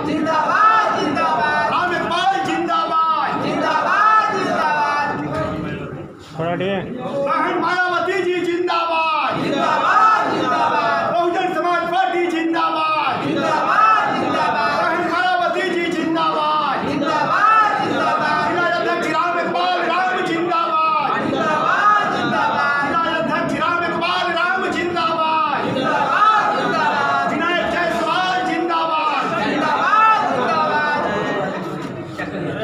जिंदाबाद जिंदाबाद जिंदाबाद राम इकबाल जिंदाबाद जिंदाबाद जिंदाबाद बहन मायावती जी जिंदाबाद जिंदाबाद जिंदाबाद बहुजन समाज पार्टी जिंदाबाद जिंदाबाद जिंदाबाद बहन मायावती जी जिंदाबाद जिंदाबाद जिंदाबाद जिला अध्यक्ष राम इकबाल राम जिंदाबाद जिंदाबाद जिंदाबाद जिला अध्यक्ष राम इकबाल राम जिंदाबाद जिंदाबाद जिंदाबाद विनायक जायसवाल जिंदाबाद जिंदाबाद जिंदाबाद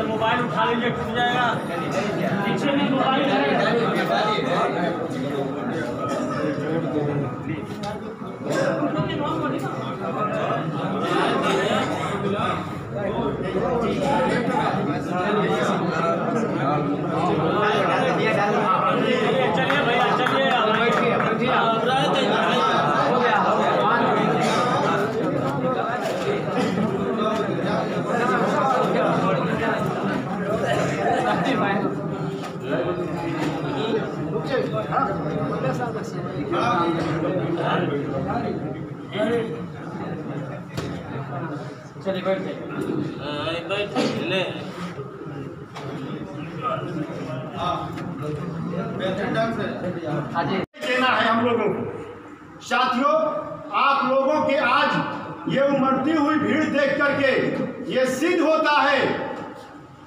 मोबाइल उठा लीजिए, टूट जाएगा। पीछे में मोबाइल है। चलिए भैया, चलिए। चलिए बैठे ले देना है हम लोगों को। साथियों, आप लोगों के आज ये उमड़ती हुई भीड़ देख करके ये सिद्ध होता है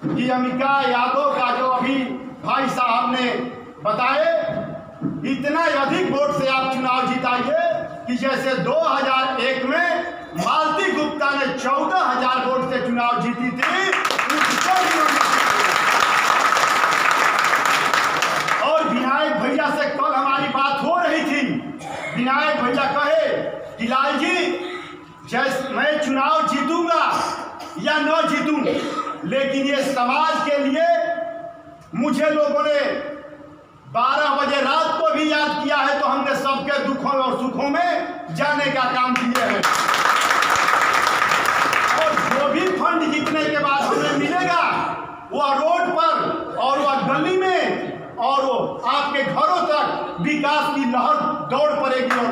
कि अमिका यादव का जो अभी भाई साहब ने बताए, इतना अधिक वोट से आप चुनाव जिताइए कि जैसे 2001 में मालती गुप्ता ने 14,000 वोट से चुनाव जीती थी। और विनायक भैया से कल हमारी बात हो रही थी। विनायक भैया कहे कि लाल जी, जैसे मैं चुनाव जीतूंगा या न जीतूं, लेकिन ये समाज के लिए मुझे लोगों ने 12 बजे रात को भी याद किया है, तो हमने सबके दुखों और सुखों में जाने का काम किए हैं। और जो भी फंड जीतने के बाद हमें मिलेगा, वह रोड पर और वह गली में और वो आपके घरों तक विकास की लहर दौड़ पड़ेगी। और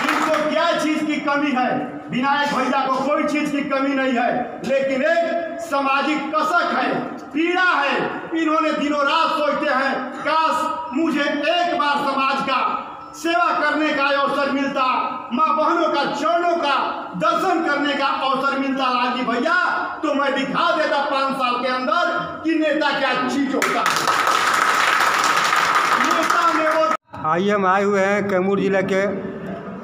इनको क्या चीज की कमी है? विनायक भैया को कोई चीज की कमी नहीं है, लेकिन एक सामाजिक कसक है, पीड़ा है। इन्होंने दिनों रात सोचते हैं, काश मुझे एक बार समाज का सेवा करने का अवसर मिलता, माँ बहनों का चरणों का दर्शन करने का अवसर मिलता लालजी भैया, तो मैं दिखा देता 5 साल के अंदर कि नेता क्या चीज होता है। नेता में वो आइए हम आए हुए हैं कैमूर जिले के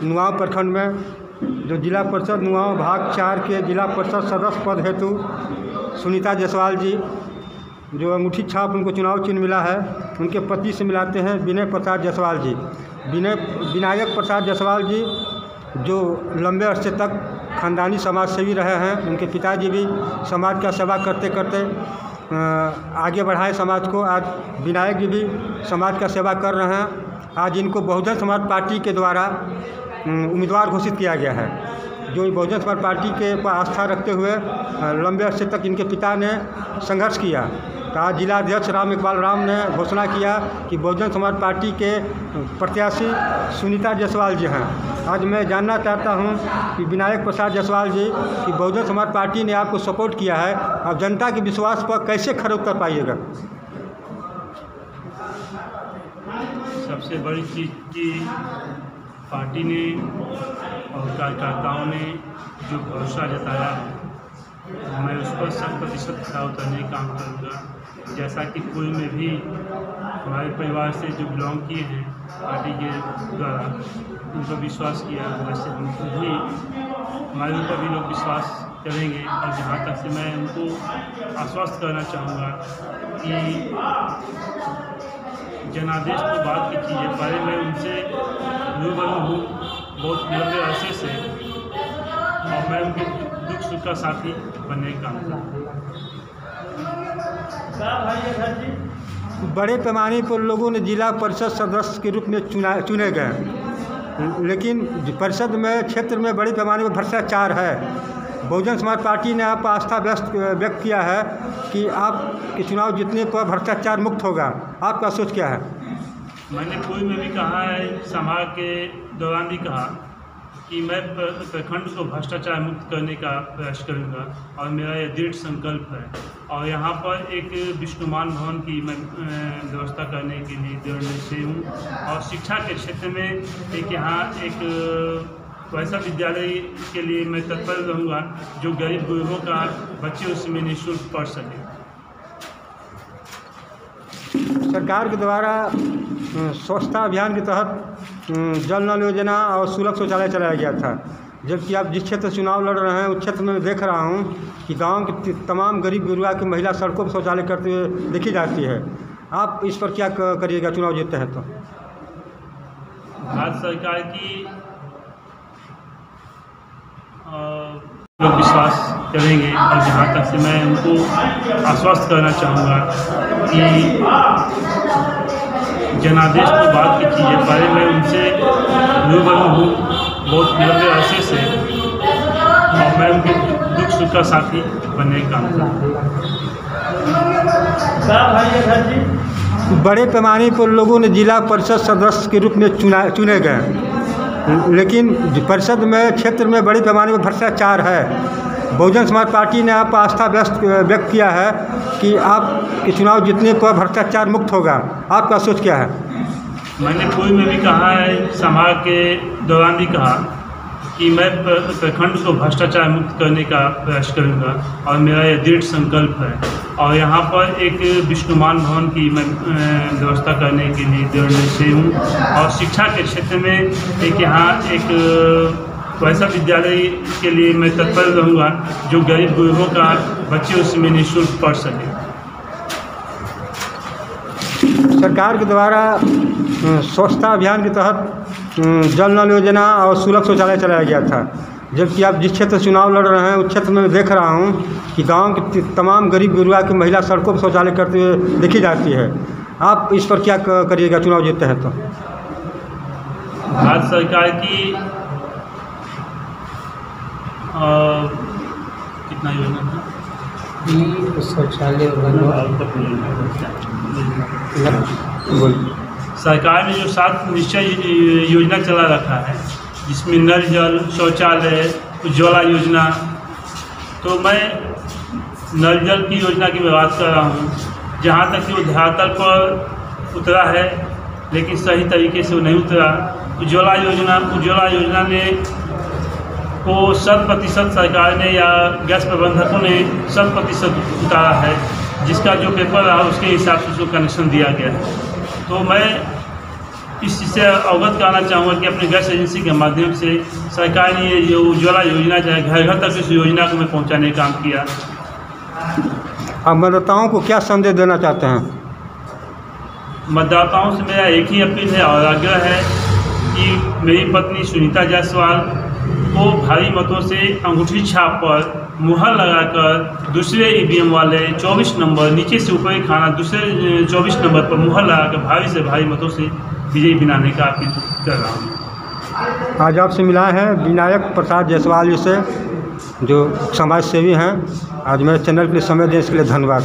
नुआव प्रखंड में, जो जिला परिषद नुआव भाग 4 के जिला परिषद सदस्य पद हेतु सुनीता जायसवाल जी, जो अंगूठी छाप उनको चुनाव चिन्ह मिला है, उनके पति से मिलाते हैं विनय प्रसाद जायसवाल जी। विनायक प्रसाद जायसवाल जी जो लंबे अरसे तक खानदानी समाज सेवी रहे हैं, उनके पिताजी भी समाज का सेवा करते करते आगे बढ़ाए समाज को। आज विनायक जी भी समाज का सेवा कर रहे हैं। आज इनको बहुजन समाज पार्टी के द्वारा उम्मीदवार घोषित किया गया है। जो बहुजन समाज पार्टी के पर आस्था रखते हुए लंबे अरसे तक इनके पिता ने संघर्ष किया, तो आज जिला अध्यक्ष राम इकबाल राम ने घोषणा किया कि बहुजन समाज पार्टी के प्रत्याशी सुनीता जायसवाल जी हैं। आज मैं जानना चाहता हूं कि विनायक प्रसाद जायसवाल जी कि बहुजन समाज पार्टी ने आपको सपोर्ट किया है, अब जनता के विश्वास पर कैसे खरे उतर पाइएगा? सबसे बड़ी चीज़ की पार्टी ने और कार्यकर्ताओं ने जो भरोसा जताया है, मैं उस पर 100% खरा उतरने का काम करूँगा। जैसा कि कोई में भी हमारे परिवार से जो बिलोंग किए हैं पार्टी के द्वारा, उन पर विश्वास किया, वैसे हमको भी हमारे ऊपर भी लोग विश्वास करेंगे। और जहाँ तक से मैं उनको आश्वस्त करना चाहूँगा कि जनादेश की बात की चीज़ है, पहले मैं उनसे रूबरू हूँ बहुत लंबे अरसे से, और मैं उनके दुख सुख का साथी बनने का काम करूँगा। बड़े पैमाने पर लोगों ने जिला परिषद सदस्य के रूप में चुने गए, लेकिन परिषद में क्षेत्र में बड़े पैमाने पर भ्रष्टाचार है। बहुजन समाज पार्टी ने आप आस्था व्यक्त किया है कि आपके चुनाव जीतने पर भ्रष्टाचार मुक्त होगा, आपका सोच क्या है? मैंने कोई में भी कहा है, सभा के दौरान भी कहा कि मैं प्रखंड को भ्रष्टाचार मुक्त करने का प्रयास करूंगा और मेरा यह दृढ़ संकल्प है। और यहाँ पर एक विष्णुमान भवन की मैं व्यवस्था करने के लिए दृढ़ निश्चयी हूँ। और शिक्षा के क्षेत्र में एक यहाँ एक वैसा विद्यालय के लिए मैं तत्पर रहूँगा जो गरीब गुरुओं का बच्चे उसमें निःशुल्क पढ़ सकें। सरकार के द्वारा स्वच्छता अभियान के तहत जल नल योजना और सुलभ शौचालय चलाया गया था, जबकि आप जिस क्षेत्र चुनाव लड़ रहे हैं उस क्षेत्र में देख रहा हूं कि गांव के तमाम गरीब गुरुआ की महिला सड़कों पर शौचालय करते हुए देखी जाती है। आप इस पर क्या करिएगा चुनाव जीतते हैं तो? भारत सरकार की लोग विश्वास करेंगे और जहाँ तक से मैं उनको आश्वस्त करना चाहूँगा कि जनादेश की बात की चीज़ है, पहले मैं उनसे रूबरू हूँ बहुत लंबे अरसे से और मैं उनके दुख सुख का साथी बनने का काम करूँ। बड़े पैमाने पर लोगों ने जिला परिषद सदस्य के रूप में चुने गए, लेकिन परिषद में क्षेत्र में बड़े पैमाने पर भ्रष्टाचार है। बहुजन समाज पार्टी ने आप आस्था व्यक्त किया है कि आपके चुनाव जीतने पर भ्रष्टाचार मुक्त होगा। आपका सोच क्या है? मैंने पूर्व में भी कहा है, समाज के दौरान भी कहा कि मैं प्रखंड को भ्रष्टाचार मुक्त करने का प्रयास करूंगा और मेरा यह दृढ़ संकल्प है। और यहाँ पर एक विष्णुमान भवन की मैं व्यवस्था करने के लिए दृढ़ निश्चयी हूँ। और शिक्षा के क्षेत्र में एक यहाँ एक वैसा विद्यालय के लिए मैं तत्पर रहूँगा जो गरीब गुरुओं का बच्चे उसमें निःशुल्क पढ़ सकें। सरकार के द्वारा स्वच्छता अभियान के तहत जल नल योजना और सुलभ शौचालय चलाया गया था, जबकि आप जिस क्षेत्र चुनाव लड़ रहे हैं उस क्षेत्र में देख रहा हूं कि गांव के तमाम गरीब गुरुआ की महिला सड़कों पर शौचालय करते हुए देखी जाती है। आप इस पर क्या करिएगा चुनाव जीतते हैं तो? भारत सरकार की कितना योजना था? शौचालय सरकार ने जो 7 निश्चय योजना चला रखा है, जिसमें नल जल, शौचालय, उज्ज्वला योजना, तो मैं नल जल की योजना की मैं बात कर रहा हूँ। जहाँ तक कि वो धरातल पर उतरा है लेकिन सही तरीके से वो नहीं उतरा। उज्ज्वला योजना ने को 100% सरकार ने या गैस प्रबंधकों ने 100% उतारा है, जिसका जो पेपर रहा उसके हिसाब से उसको कनेक्शन दिया गया है। तो मैं इस चीज़ से अवगत कराना चाहूँगा कि अपने गैस एजेंसी के माध्यम से सरकार ने ये जो उज्ज्वला योजना चाहे घर घर तक इस योजना को मैं पहुँचाने का काम किया। आप मतदाताओं को क्या संदेश देना चाहते हैं? मतदाताओं से मेरा एक ही अपील है और आग्रह है कि मेरी पत्नी सुनीता जायसवाल को भारी मतों से अंगूठी छाप पर मुहर लगाकर दूसरे ईवीएम वाले 24 नंबर नीचे से ऊपर ही खाना दूसरे 24 नंबर पर मुहर लगाकर भारी से भारी मतों से विजयी बनाने का अपील कर रहा हूँ। आज आपसे मिला है विनायक प्रसाद जायसवाल जी से, जो समाज सेवी हैं। आज मेरे चैनल के लिए समय देने के लिए धन्यवाद।